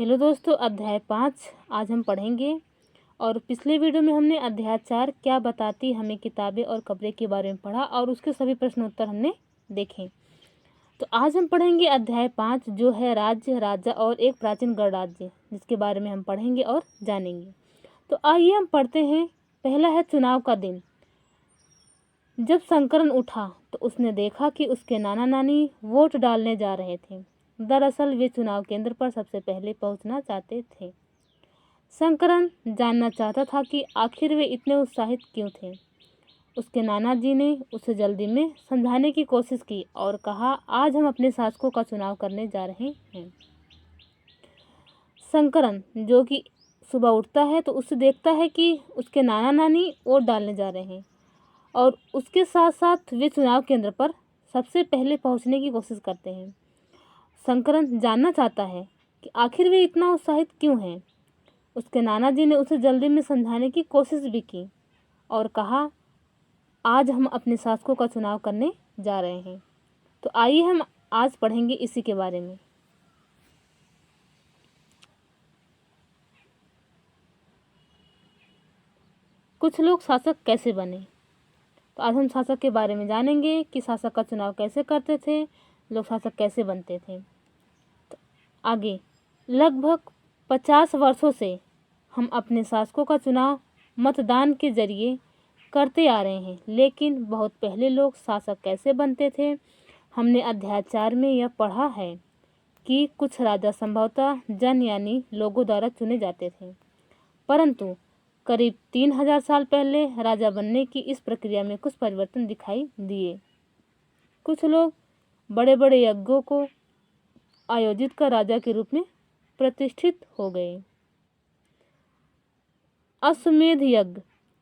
Hello दोस्तों, अध्याय 5 आज हम पढ़ेंगे। और पिछले वीडियो में हमने अध्याय 4 क्या बताती हमें किताबें और कपड़े के बारे में पढ़ा और उसके सभी प्रश्नोत्तर हमने देखे। तो आज हम पढ़ेंगे अध्याय 5 जो है राज्य, राजा और एक प्राचीन गणराज्य, जिसके बारे में हम पढ़ेंगे और जानेंगे। तो आइए हम पढ़ते हैं। पहला है चुनाव का दिन। जब शंकरन उठा तो उसने देखा कि उसके नाना नानी वोट डालने जा रहे थे। दरअसल वे चुनाव केंद्र पर सबसे पहले पहुंचना चाहते थे। शंकरन जानना चाहता था कि आखिर वे इतने उत्साहित क्यों थे। उसके नाना जी ने उसे जल्दी में समझाने की कोशिश की और कहा, आज हम अपने शासकों का चुनाव करने जा रहे हैं। शंकरन जो कि सुबह उठता है तो उसे देखता है कि उसके नाना नानी वोट डालने जा रहे हैं और उसके साथ साथ वे चुनाव केंद्र पर सबसे पहले पहुंचने की कोशिश करते हैं। शंकरन जानना चाहता है कि आखिर वे इतना उत्साहित क्यों हैं। उसके नाना जी ने उसे जल्दी में समझाने की कोशिश भी की और कहा, आज हम अपने शासकों का चुनाव करने जा रहे हैं। तो आइए हम आज पढ़ेंगे इसी के बारे में। कुछ लोग शासक कैसे बने। तो आज हम शासक के बारे में जानेंगे कि शासक का चुनाव कैसे करते थे, लोग शासक कैसे बनते थे। तो आगे लगभग 50 वर्षों से हम अपने शासकों का चुनाव मतदान के जरिए करते आ रहे हैं, लेकिन बहुत पहले लोग शासक कैसे बनते थे। हमने अध्याय 4 में यह पढ़ा है कि कुछ राजा संभवतः जन यानी लोगों द्वारा चुने जाते थे, परंतु करीब 3000 साल पहले राजा बनने की इस प्रक्रिया में कुछ परिवर्तन दिखाई दिए। कुछ लोग बड़े बड़े यज्ञों को आयोजित कर राजा के रूप में प्रतिष्ठित हो गए। अश्वमेध यज्ञ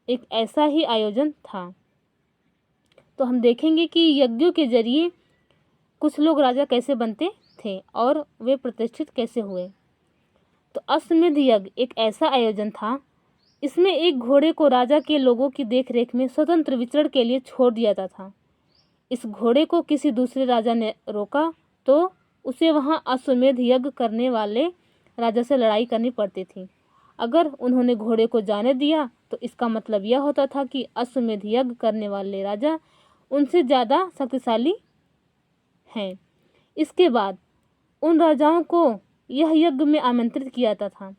एक ऐसा ही आयोजन था। तो हम देखेंगे कि यज्ञों के जरिए कुछ लोग राजा कैसे बनते थे और वे प्रतिष्ठित कैसे हुए। तो अश्वमेध यज्ञ एक ऐसा आयोजन था, इसमें एक घोड़े को राजा के लोगों की देखरेख में स्वतंत्र विचरण के लिए छोड़ दिया जाता था। इस घोड़े को किसी दूसरे राजा ने रोका तो उसे वहां अश्वमेध यज्ञ करने वाले राजा से लड़ाई करनी पड़ती थी। अगर उन्होंने घोड़े को जाने दिया तो इसका मतलब यह होता था कि अश्वमेध यज्ञ करने वाले राजा उनसे ज़्यादा शक्तिशाली हैं। इसके बाद उन राजाओं को यह यज्ञ में आमंत्रित किया जाता था।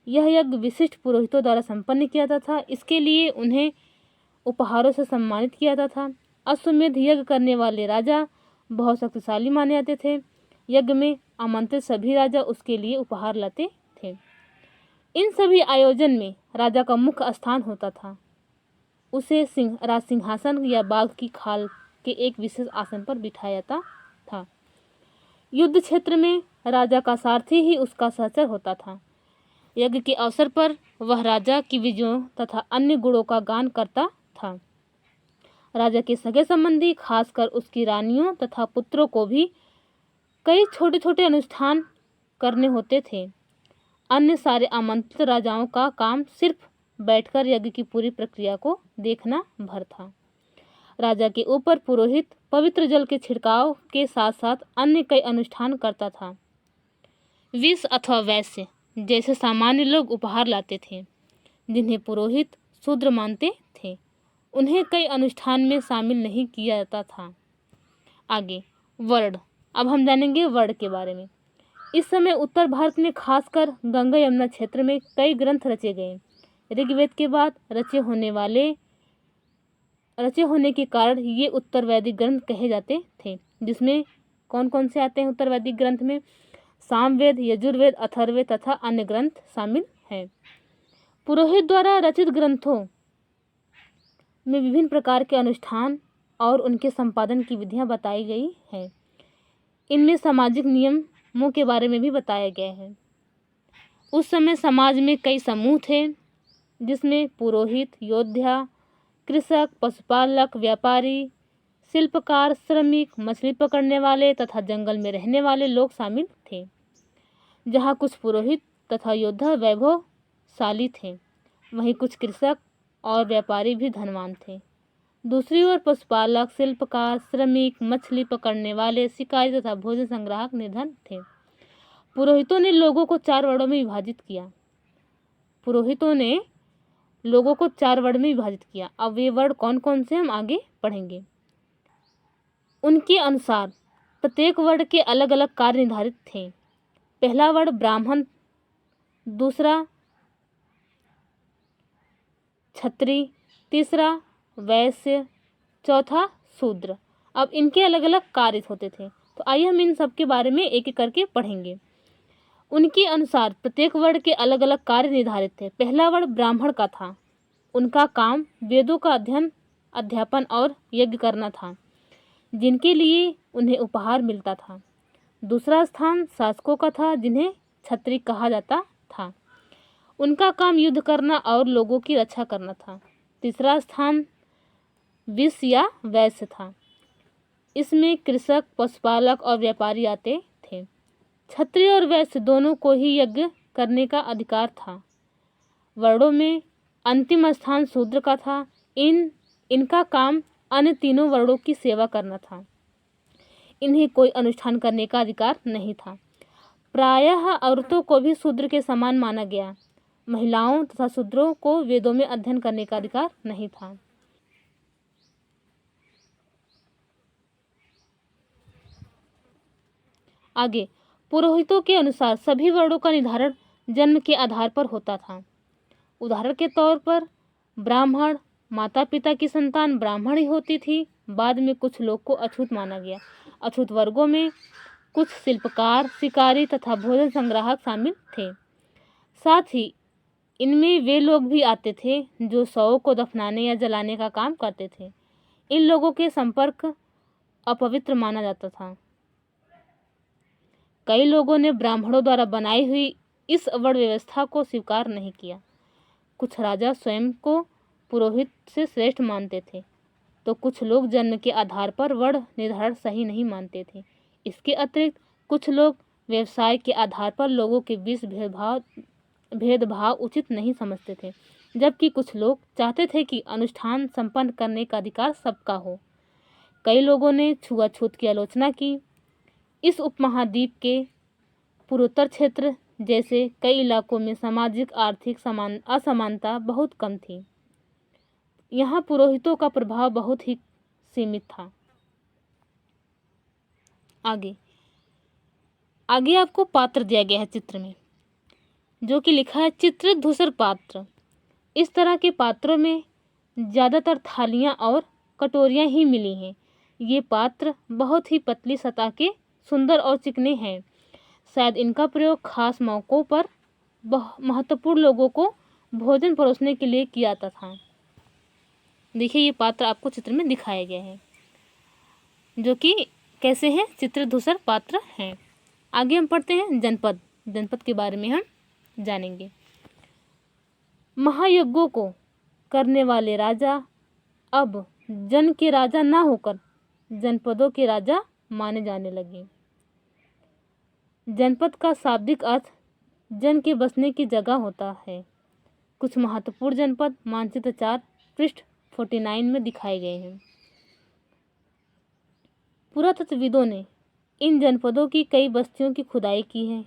यह यज्ञ विशिष्ट पुरोहितों द्वारा संपन्न किया जाता था। इसके लिए उन्हें उपहारों से सम्मानित किया जाता था। अश्वमेध यज्ञ करने वाले राजा बहुत शक्तिशाली माने जाते थे। यज्ञ में आमंत्रित सभी राजा उसके लिए उपहार लाते थे। इन सभी आयोजन में राजा का मुख्य स्थान होता था। उसे राज सिंहासन या बाघ की खाल के एक विशेष आसन पर बिठाया जाता था। युद्ध क्षेत्र में राजा का सारथी ही उसका सहचर होता था। यज्ञ के अवसर पर वह राजा की विजयों तथा अन्य गुणों का गान करता था। राजा के सगे संबंधी, खासकर उसकी रानियों तथा पुत्रों को भी कई छोटे छोटे अनुष्ठान करने होते थे। अन्य सारे आमंत्रित राजाओं का काम सिर्फ बैठकर यज्ञ की पूरी प्रक्रिया को देखना भर था। राजा के ऊपर पुरोहित पवित्र जल के छिड़काव के साथ साथ अन्य कई अनुष्ठान करता था। विष अथवा वैश्य जैसे सामान्य लोग उपहार लाते थे, जिन्हें पुरोहित शूद्र मानते थे। उन्हें कई अनुष्ठान में शामिल नहीं किया जाता था। आगे वर्ण। अब हम जानेंगे वर्ण के बारे में। इस समय उत्तर भारत में खासकर गंगा यमुना क्षेत्र में कई ग्रंथ रचे गए। ऋग्वेद के बाद रचे होने के कारण ये उत्तर वैदिक ग्रंथ कहे जाते थे, जिसमें कौन कौन से आते हैं उत्तर वैदिक ग्रंथ में? सामवेद, यजुर्वेद, अथर्ववेद तथा अन्य ग्रंथ शामिल हैं। पुरोहित द्वारा रचित ग्रंथों में विभिन्न प्रकार के अनुष्ठान और उनके संपादन की विधियां बताई गई हैं। इनमें सामाजिक नियमों के बारे में भी बताया गया है। उस समय समाज में कई समूह थे, जिसमें पुरोहित, योद्धा, कृषक, पशुपालक, व्यापारी, शिल्पकार, श्रमिक, मछली पकड़ने वाले तथा जंगल में रहने वाले लोग शामिल थे। जहाँ कुछ पुरोहित तथा योद्धा वैभवशाली थे, वहीं कुछ कृषक और व्यापारी भी धनवान थे। दूसरी ओर पशुपालक, शिल्पकार, श्रमिक, मछली पकड़ने वाले, शिकारी तथा भोजन संग्राहक निर्धन थे। पुरोहितों ने लोगों को 4 वर्णों में विभाजित किया। पुरोहितों ने लोगों को 4 वर्ण में विभाजित किया। अब वे वर्ण कौन कौन से हम आगे पढ़ेंगे। उनके अनुसार प्रत्येक वर्ण के अलग अलग कार्य निर्धारित थे। पहला वर्ण ब्राह्मण, दूसरा क्षत्रिय, तीसरा वैश्य, चौथा शूद्र। अब इनके अलग अलग कार्य होते थे। तो आइए हम इन सब के बारे में एक एक करके पढ़ेंगे। उनके अनुसार प्रत्येक वर्ण के अलग अलग कार्य निर्धारित थे। पहला वर्ण ब्राह्मण का था। उनका काम वेदों का अध्ययन, अध्यापन और यज्ञ करना था, जिनके लिए उन्हें उपहार मिलता था। दूसरा स्थान शासकों का था, जिन्हें क्षत्रिय कहा जाता था। उनका काम युद्ध करना और लोगों की रक्षा करना था। तीसरा स्थान विष या वैश्य था। इसमें कृषक, पशुपालक और व्यापारी आते थे। क्षत्रिय और वैश्य दोनों को ही यज्ञ करने का अधिकार था। वर्णों में अंतिम स्थान शूद्र का था। इनका काम अन्य तीनों वर्णों की सेवा करना था। इन्हें कोई अनुष्ठान करने का अधिकार नहीं था। प्रायः औरतों को भी शूद्र के समान माना गया। महिलाओं तथा शूद्रों को वेदों में अध्ययन करने का अधिकार नहीं था। आगे, पुरोहितों के अनुसार सभी वर्णों का निर्धारण जन्म के आधार पर होता था। उदाहरण के तौर पर ब्राह्मण, माता पिता की संतान ब्राह्मण ही होती थी। बाद में कुछ लोग को अछूत माना गया। अछूत वर्गों में कुछ शिल्पकार, शिकारी तथा भोजन संग्राहक शामिल थे। साथ ही इनमें वे लोग भी आते थे जो शवों को दफनाने या जलाने का काम करते थे। इन लोगों के संपर्क अपवित्र माना जाता था। कई लोगों ने ब्राह्मणों द्वारा बनाई हुई इस वर्ण व्यवस्था को स्वीकार नहीं किया। कुछ राजा स्वयं को पुरोहित से श्रेष्ठ मानते थे, तो कुछ लोग जन्म के आधार पर वर्ण निर्धारण सही नहीं मानते थे। इसके अतिरिक्त कुछ लोग व्यवसाय के आधार पर लोगों के बीच भेदभाव उचित नहीं समझते थे, जबकि कुछ लोग चाहते थे कि अनुष्ठान संपन्न करने का अधिकार सबका हो। कई लोगों ने छुआछूत की आलोचना की। इस उपमहाद्वीप के पूर्वोत्तर क्षेत्र जैसे कई इलाकों में सामाजिक आर्थिक असमानता बहुत कम थी। यहाँ पुरोहितों का प्रभाव बहुत ही सीमित था। आगे आपको पात्र दिया गया है चित्र में, जो कि लिखा है चित्र धूसर पात्र। इस तरह के पात्रों में ज़्यादातर थालियाँ और कटोरियाँ ही मिली हैं। ये पात्र बहुत ही पतली सतह के, सुंदर और चिकने हैं। शायद इनका प्रयोग खास मौक़ों पर महत्वपूर्ण लोगों को भोजन परोसने के लिए किया जाता था। देखिए, ये पात्र आपको चित्र में दिखाया गया है, जो कि कैसे हैं, चित्र धूसर पात्र हैं। आगे हम पढ़ते हैं जनपद। जनपद के बारे में हम जानेंगे। महायज्ञों को करने वाले राजा अब जन के राजा ना होकर जनपदों के राजा माने जाने लगे। जनपद का शाब्दिक अर्थ जन के बसने की जगह होता है। कुछ महत्वपूर्ण जनपद मानचित्र 4 पृष्ठ 49 में दिखाए गए हैं। पुरातत्वविदों ने इन जनपदों की कई बस्तियों की खुदाई की है,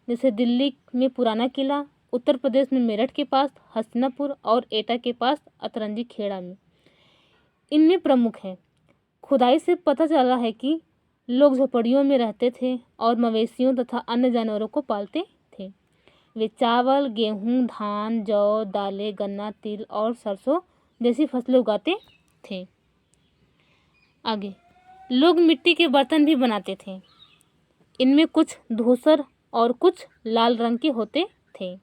जैसे दिल्ली में पुराना किला, उत्तर प्रदेश में मेरठ के पास हस्तिनापुर और एटा के पास अतरंजी खेड़ा में। इनमें प्रमुख है। खुदाई से पता चला है कि लोग झोपड़ियों में रहते थे और मवेशियों तथा अन्य जानवरों को पालते थे। वे चावल, गेहूं, धान, जौ, दालें, गन्ना, तिल और सरसों जैसी फसलें उगाते थे। आगे, लोग मिट्टी के बर्तन भी बनाते थे। इनमें कुछ धूसर और कुछ लाल रंग के होते थे।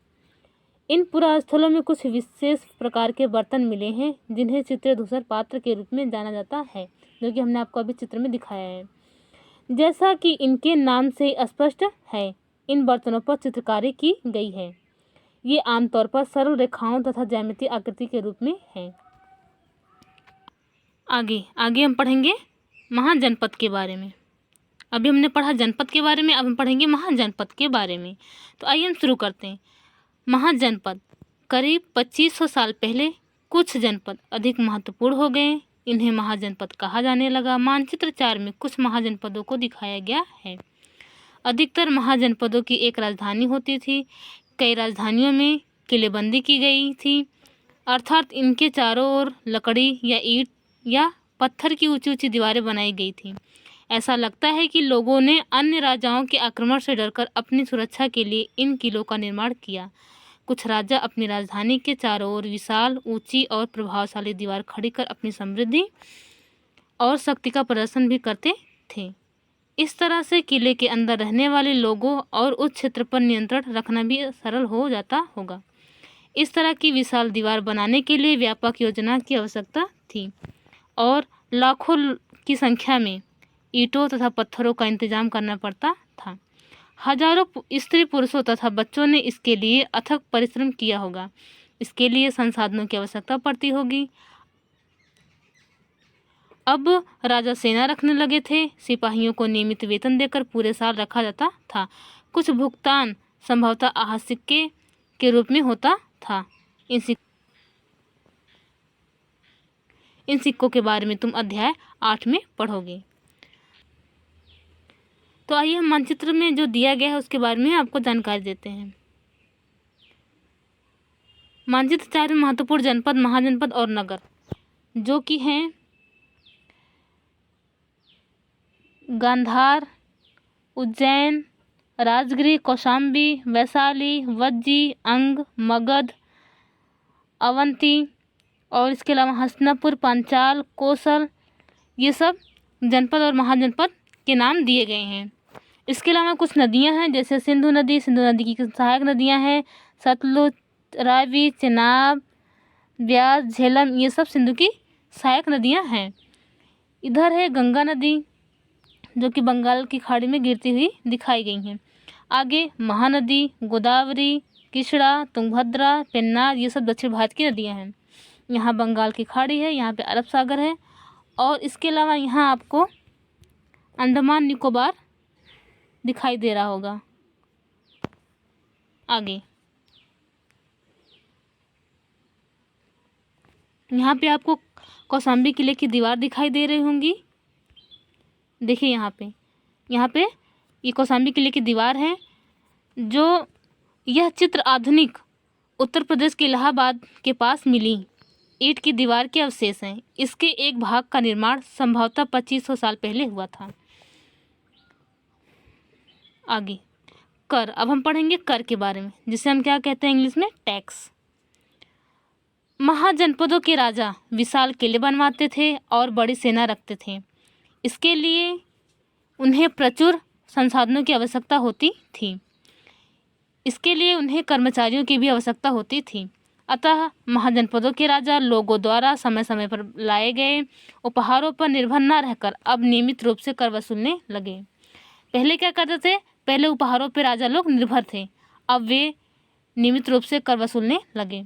इन पुरास्थलों में कुछ विशेष प्रकार के बर्तन मिले हैं, जिन्हें चित्र धूसर पात्र के रूप में जाना जाता है, जो कि हमने आपको अभी चित्र में दिखाया है। जैसा कि इनके नाम से स्पष्ट है, इन बर्तनों पर चित्रकारी की गई है। ये आमतौर पर सरल रेखाओं तथा ज्यामितीय आकृति के रूप में है। आगे हम पढ़ेंगे महाजनपद के बारे में। अभी हमने पढ़ा जनपद के बारे में, अब हम पढ़ेंगे महाजनपद के बारे में। तो आइए हम शुरू करते हैं। महाजनपद करीब 2500 साल पहले कुछ जनपद अधिक महत्वपूर्ण हो गए। इन्हें महाजनपद कहा जाने लगा। मानचित्र 4 में कुछ महाजनपदों को दिखाया गया है। अधिकतर महाजनपदों की एक राजधानी होती थी। कई राजधानियों में किलेबंदी की गई थी, अर्थात इनके चारों ओर लकड़ी या ईंट या पत्थर की ऊंची ऊंची दीवारें बनाई गई थी। ऐसा लगता है कि लोगों ने अन्य राजाओं के आक्रमण से डरकर अपनी सुरक्षा के लिए इन किलों का निर्माण किया। कुछ राजा अपनी राजधानी के चारों ओर विशाल, ऊंची और प्रभावशाली दीवार खड़ी कर अपनी समृद्धि और शक्ति का प्रदर्शन भी करते थे। इस तरह से किले के अंदर रहने वाले लोगों और उस क्षेत्र पर नियंत्रण रखना भी सरल हो जाता होगा। इस तरह की विशाल दीवार बनाने के लिए व्यापक योजना की आवश्यकता थी और लाखों की संख्या में ईंटों तथा पत्थरों का इंतजाम करना पड़ता था। हजारों स्त्री पुरुषों तथा बच्चों ने इसके लिए अथक परिश्रम किया होगा। इसके लिए संसाधनों की आवश्यकता पड़ती होगी। अब राजा सेना रखने लगे थे। सिपाहियों को नियमित वेतन देकर पूरे साल रखा जाता था। कुछ भुगतान संभवतः आहत सिक्के के रूप में होता था। इन सिक्कों के बारे में तुम अध्याय 8 में पढ़ोगे। तो आइए हम मानचित्र में जो दिया गया है उसके बारे में आपको जानकारी देते हैं। मानचित्र 4 में महत्वपूर्ण जनपद, महाजनपद और नगर जो कि हैं गांधार, उज्जैन, राजगिरी, कौशाम्बी, वैशाली, वज्जी, अंग, मगध, अवंती और इसके अलावा हस्तिनापुर, पांचाल, कौशल, ये सब जनपद और महाजनपद के नाम दिए गए हैं। इसके अलावा कुछ नदियां हैं जैसे सिंधु नदी की सहायक नदियां हैं, सतलुज, रावी, चेनाब, ब्यास, झेलम, ये सब सिंधु की सहायक नदियां हैं। इधर है गंगा नदी जो कि बंगाल की खाड़ी में गिरती हुई दिखाई गई हैं। आगे महानदी, गोदावरी, कृष्णा, तुंगभद्रा, पेन्नार, ये सब दक्षिण भारत की नदियां हैं। यहाँ बंगाल की खाड़ी है, यहाँ पे अरब सागर है और इसके अलावा यहाँ आपको अंडमान निकोबार दिखाई दे रहा होगा। आगे यहाँ पे आपको कौशाम्बी किले की दीवार दिखाई दे रही होंगी। देखिए यहाँ पे ये कौशाम्बी किले की दीवार है। जो यह चित्र आधुनिक उत्तर प्रदेश के इलाहाबाद के पास मिली ईंट की दीवार के अवशेष हैं। इसके एक भाग का निर्माण संभवतः 2500 साल पहले हुआ था। आगे कर, अब हम पढ़ेंगे कर के बारे में, जिसे हम क्या कहते हैं इंग्लिश में टैक्स। महाजनपदों के राजा विशाल किले बनवाते थे और बड़ी सेना रखते थे। इसके लिए उन्हें प्रचुर संसाधनों की आवश्यकता होती थी। इसके लिए उन्हें कर्मचारियों की भी आवश्यकता होती थी। अतः महाजनपदों के राजा लोगों द्वारा समय समय पर लाए गए उपहारों पर निर्भर न रहकर अब नियमित रूप से कर वसूलने लगे। पहले क्या करते थे? पहले उपहारों पर राजा लोग निर्भर थे, अब वे नियमित रूप से कर वसूलने लगे।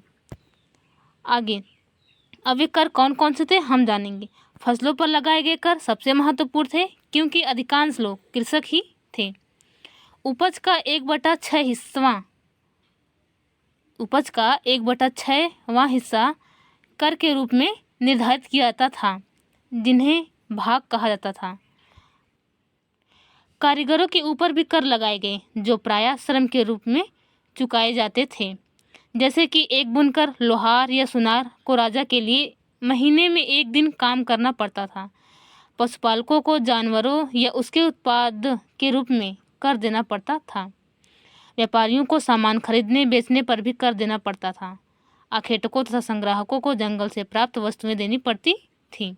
आगे अब ये कर कौन कौन से थे हम जानेंगे। फसलों पर लगाए गए कर सबसे महत्वपूर्ण थे क्योंकि अधिकांश लोग कृषक ही थे। उपज का 1/6वां हिस्सा कर के रूप में निर्धारित किया जाता था, जिन्हें भाग कहा जाता था। कारीगरों के ऊपर भी कर लगाए गए जो प्रायः श्रम के रूप में चुकाए जाते थे। जैसे कि एक बुनकर, लोहार या सुनार को राजा के लिए महीने में 1 दिन काम करना पड़ता था। पशुपालकों को जानवरों या उसके उत्पाद के रूप में कर देना पड़ता था। व्यापारियों को सामान खरीदने बेचने पर भी कर देना पड़ता था। आखेटकों तथा संग्राहकों को जंगल से प्राप्त वस्तुएं देनी पड़ती थी।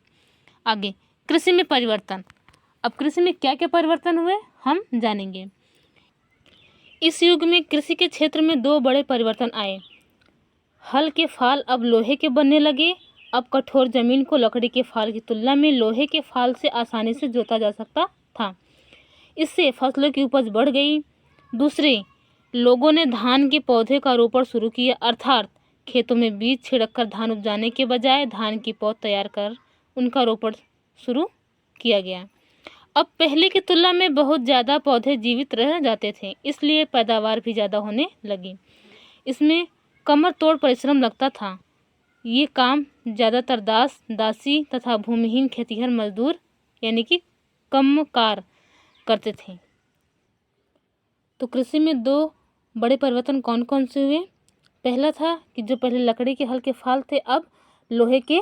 आगे कृषि में परिवर्तन। अब कृषि में क्या क्या परिवर्तन हुए हम जानेंगे। इस युग में कृषि के क्षेत्र में 2 बड़े परिवर्तन आए। हल के फाल अब लोहे के बनने लगे। अब कठोर जमीन को लकड़ी के फाल की तुलना में लोहे के फाल से आसानी से जोता जा सकता था। इससे फसलों की उपज बढ़ गई। दूसरे, लोगों ने धान के पौधे का रोपण शुरू किया, अर्थात खेतों में बीज छिड़ककर धान उपजाने के बजाय धान की पौध तैयार कर उनका रोपण शुरू किया गया। अब पहले की तुलना में बहुत ज़्यादा पौधे जीवित रह जाते थे, इसलिए पैदावार भी ज़्यादा होने लगी। इसमें कमर तोड़ परिश्रम लगता था। ये काम ज़्यादातर दास, दासी तथा भूमिहीन खेतिहर मजदूर यानी कि कमकार करते थे। तो कृषि में 2 बड़े परिवर्तन कौन कौन से हुए? पहला था कि जो पहले लकड़ी के हल के फाल थे, अब लोहे के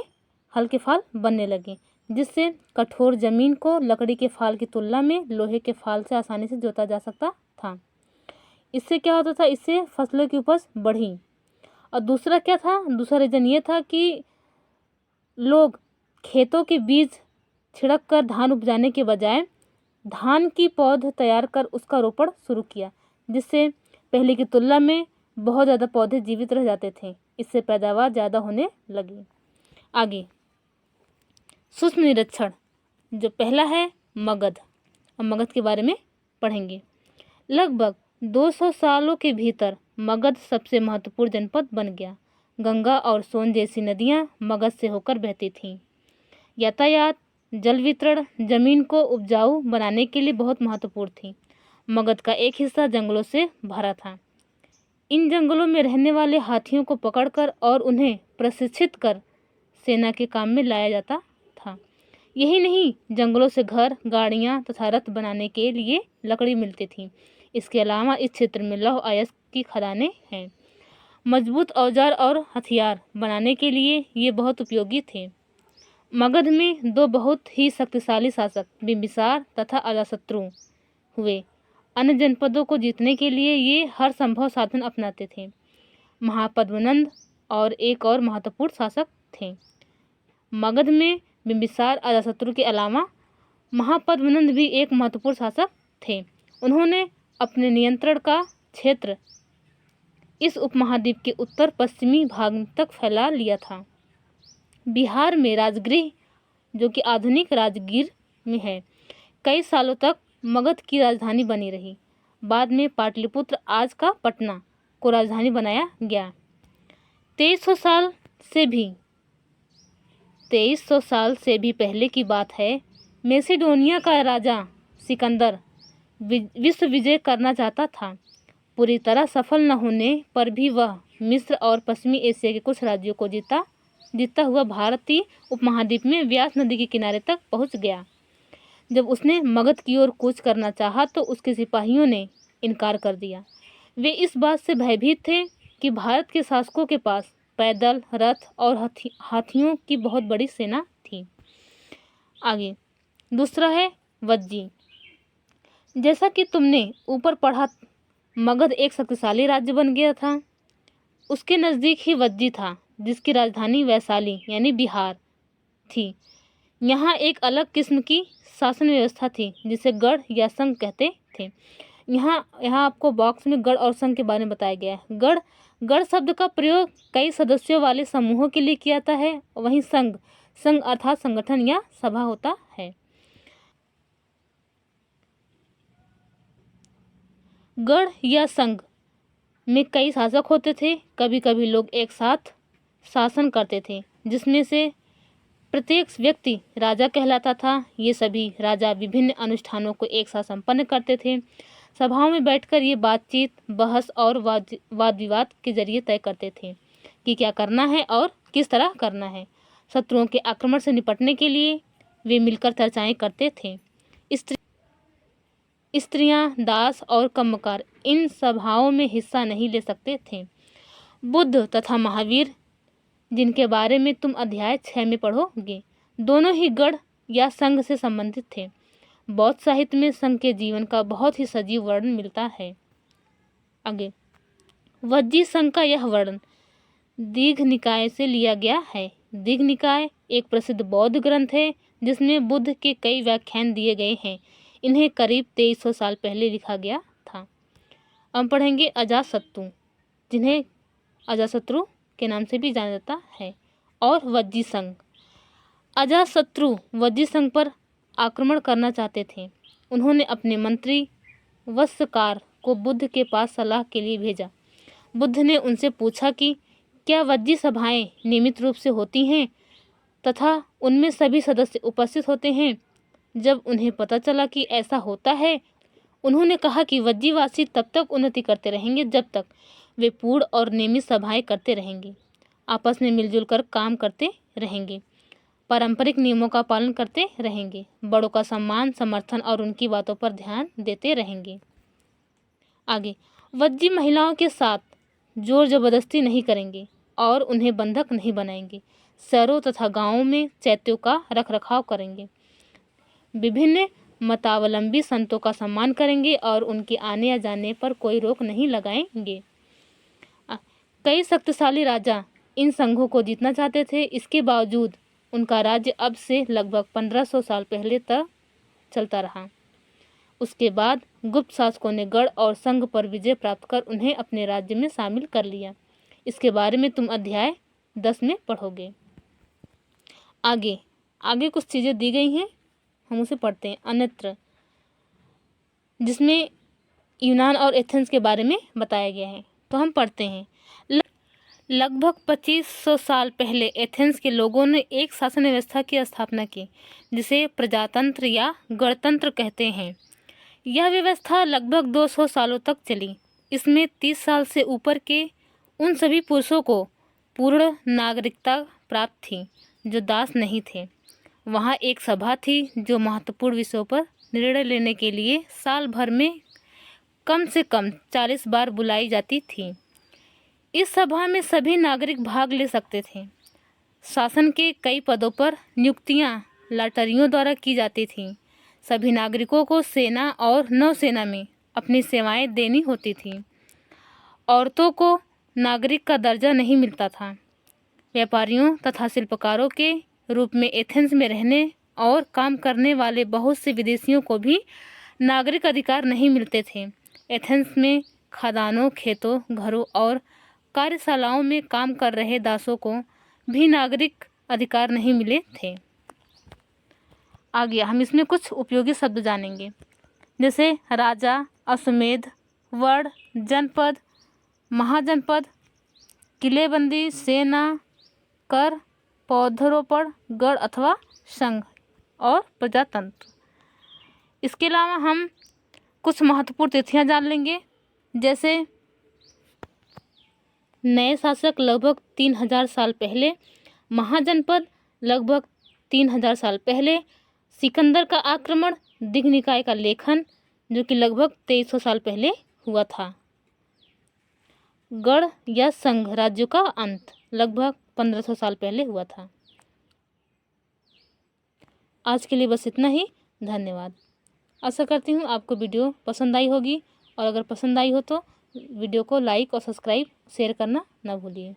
हल के फाल बनने लगे, जिससे कठोर जमीन को लकड़ी के फाल की तुलना में लोहे के फाल से आसानी से जोता जा सकता था। इससे क्या होता था? इससे फसलों की उपज बढ़ी। और दूसरा क्या था? दूसरा रीज़न ये था कि लोग खेतों के बीज छिड़क कर धान उपजाने के बजाय धान की पौध तैयार कर उसका रोपण शुरू किया, जिससे पहले की तुलना में बहुत ज़्यादा पौधे जीवित रह जाते थे। इससे पैदावार ज़्यादा होने लगी। आगे सूक्ष्म निरीक्षण, जो पहला है मगध। अब मगध के बारे में पढ़ेंगे। लगभग 200 सालों के भीतर मगध सबसे महत्वपूर्ण जनपद बन गया। गंगा और सोन जैसी नदियाँ मगध से होकर बहती थीं। यातायात, जल वितरण जमीन को उपजाऊ बनाने के लिए बहुत महत्वपूर्ण थी। मगध का एक हिस्सा जंगलों से भरा था। इन जंगलों में रहने वाले हाथियों को पकड़कर और उन्हें प्रशिक्षित कर सेना के काम में लाया जाता था। यही नहीं, जंगलों से घर, गाड़ियाँ तथा रथ बनाने के लिए लकड़ी मिलती थी। इसके अलावा इस क्षेत्र में लौह अयस्क की खदानें हैं। मजबूत औजार और हथियार बनाने के लिए ये बहुत उपयोगी थे। मगध में 2 बहुत ही शक्तिशाली शासक बिंबिसार तथा अजातशत्रु हुए। अन्य जनपदों को जीतने के लिए ये हर संभव साधन अपनाते थे। महापद्मनंद और एक और महत्वपूर्ण शासक थे। मगध में बिंबिसार, अजातशत्रु के अलावा महापद्मनंद भी एक महत्वपूर्ण शासक थे। उन्होंने अपने नियंत्रण का क्षेत्र इस उपमहाद्वीप के उत्तर पश्चिमी भाग तक फैला लिया था। बिहार में राजगृह, जो कि आधुनिक राजगीर में है, कई सालों तक मगध की राजधानी बनी रही। बाद में पाटलिपुत्र, आज का पटना, को राजधानी बनाया गया। 2300 साल से भी पहले की बात है। मैसेडोनिया का राजा सिकंदर विश्व विजय करना चाहता था। पूरी तरह सफल न होने पर भी वह मिस्र और पश्चिमी एशिया के कुछ राज्यों को जीतता हुआ भारतीय उपमहाद्वीप में व्यास नदी के किनारे तक पहुंच गया। जब उसने मगध की ओर कूच करना चाहा तो उसके सिपाहियों ने इनकार कर दिया। वे इस बात से भयभीत थे कि भारत के शासकों के पास पैदल, रथ और हाथियों की बहुत बड़ी सेना थी। आगे दूसरा है वज्जी। जैसा कि तुमने ऊपर पढ़ा, मगध एक शक्तिशाली राज्य बन गया था। उसके नज़दीक ही वज्जी था, जिसकी राजधानी वैशाली यानी बिहार थी। यहाँ एक अलग किस्म की शासन व्यवस्था थी, जिसे गढ़ या संघ कहते थे। यहाँ आपको बॉक्स में गढ़ और संघ के बारे में बताया गया है। गढ़ शब्द का प्रयोग कई सदस्यों वाले समूहों के लिए किया जाता है। वहीं संघ अर्थात संगठन या सभा होता है। गढ़ या संघ में कई शासक होते थे। कभी कभी लोग एक साथ शासन करते थे, जिसमें से प्रत्येक व्यक्ति राजा कहलाता था। ये सभी राजा विभिन्न अनुष्ठानों को एक साथ संपन्न करते थे। सभाओं में बैठकर ये बातचीत, बहस और वाद विवाद के जरिए तय करते थे कि क्या करना है और किस तरह करना है। शत्रुओं के आक्रमण से निपटने के लिए वे मिलकर चर्चाएं करते थे। स्त्रियां, दास और कम्मकार इन सभाओं में हिस्सा नहीं ले सकते थे। बुद्ध तथा महावीर, जिनके बारे में तुम अध्याय 6 में पढ़ोगे, दोनों ही गढ़ या संघ से संबंधित थे। बौद्ध साहित्य में संघ के जीवन का बहुत ही सजीव वर्णन मिलता है। आगे वज्जी संघ का यह वर्णन दीघ निकाय से लिया गया है। दीघ निकाय एक प्रसिद्ध बौद्ध ग्रंथ है, जिसमें बुद्ध के कई व्याख्यान दिए गए हैं। इन्हें करीब 2300 साल पहले लिखा गया था। अब पढ़ेंगे अजातशत्रु, जिन्हें अजातशत्रु के नाम से भी जाना जाता है, और वज्जी संघ। अजातशत्रु वज्जी संघ पर आक्रमण करना चाहते थे। उन्होंने अपने मंत्री वत्सकार को बुद्ध के पास सलाह के लिए भेजा। बुद्ध ने उनसे पूछा कि क्या वज्जी सभाएं नियमित रूप से होती हैं तथा उनमें सभी सदस्य उपस्थित होते हैं। जब उन्हें पता चला कि ऐसा होता है, उन्होंने कहा कि वज्जीवासी तब तक उन्नति करते रहेंगे जब तक वे पूर्ण और नियमित सभाएं करते रहेंगे, आपस में मिलजुल कर काम करते रहेंगे, पारंपरिक नियमों का पालन करते रहेंगे, बड़ों का सम्मान, समर्थन और उनकी बातों पर ध्यान देते रहेंगे। आगे, वज्जी महिलाओं के साथ जोर जबरदस्ती नहीं करेंगे और उन्हें बंधक नहीं बनाएंगे। शहरों तथा गांवों में चैत्यों का रखरखाव करेंगे। विभिन्न मतावलंबी संतों का सम्मान करेंगे और उनके आने या जाने पर कोई रोक नहीं लगाएंगे। कई शक्तिशाली राजा इन संघों को जीतना चाहते थे। इसके बावजूद उनका राज्य अब से लगभग 1500 साल पहले तक चलता रहा। उसके बाद गुप्त शासकों ने गढ़ और संघ पर विजय प्राप्त कर उन्हें अपने राज्य में शामिल कर लिया। इसके बारे में तुम अध्याय 10 में पढ़ोगे। आगे कुछ चीज़ें दी गई हैं, हम उसे पढ़ते हैं। अन्यत्र, जिसमें यूनान और एथेंस के बारे में बताया गया है, तो हम पढ़ते हैं। लगभग 2500 साल पहले एथेंस के लोगों ने एक शासन व्यवस्था की स्थापना की जिसे प्रजातंत्र या गणतंत्र कहते हैं। यह व्यवस्था लगभग 200 सालों तक चली। इसमें 30 साल से ऊपर के उन सभी पुरुषों को पूर्ण नागरिकता प्राप्त थी जो दास नहीं थे। वहाँ एक सभा थी जो महत्वपूर्ण विषयों पर निर्णय लेने के लिए साल भर में कम से कम 40 बार बुलाई जाती थी। इस सभा में सभी नागरिक भाग ले सकते थे। शासन के कई पदों पर नियुक्तियां लॉटरियों द्वारा की जाती थीं। सभी नागरिकों को सेना और नौसेना में अपनी सेवाएं देनी होती थीं। औरतों को नागरिक का दर्जा नहीं मिलता था। व्यापारियों तथा शिल्पकारों के रूप में एथेंस में रहने और काम करने वाले बहुत से विदेशियों को भी नागरिक अधिकार नहीं मिलते थे। एथेंस में खदानों, खेतों, घरों और कार्यशालाओं में काम कर रहे दासों को भी नागरिक अधिकार नहीं मिले थे। आगे हम इसमें कुछ उपयोगी शब्द जानेंगे, जैसे राजा, अश्वमेध, वर्ण, जनपद, महाजनपद, किलेबंदी, सेना, कर, पौधरोपण, गढ़ अथवा संघ और प्रजातंत्र। इसके अलावा हम कुछ महत्वपूर्ण तिथियां जान लेंगे, जैसे नए शासक लगभग 3000 साल पहले, महाजनपद लगभग 3000 साल पहले, सिकंदर का आक्रमण, दिघनिकाय का लेखन जो कि लगभग 2300 साल पहले हुआ था, गढ़ या संघ राज्यों का अंत लगभग 1500 साल पहले हुआ था। आज के लिए बस इतना ही। धन्यवाद। आशा करती हूँ आपको वीडियो पसंद आई होगी और अगर पसंद आई हो तो वीडियो को लाइक और सब्सक्राइब शेयर करना ना भूलिए।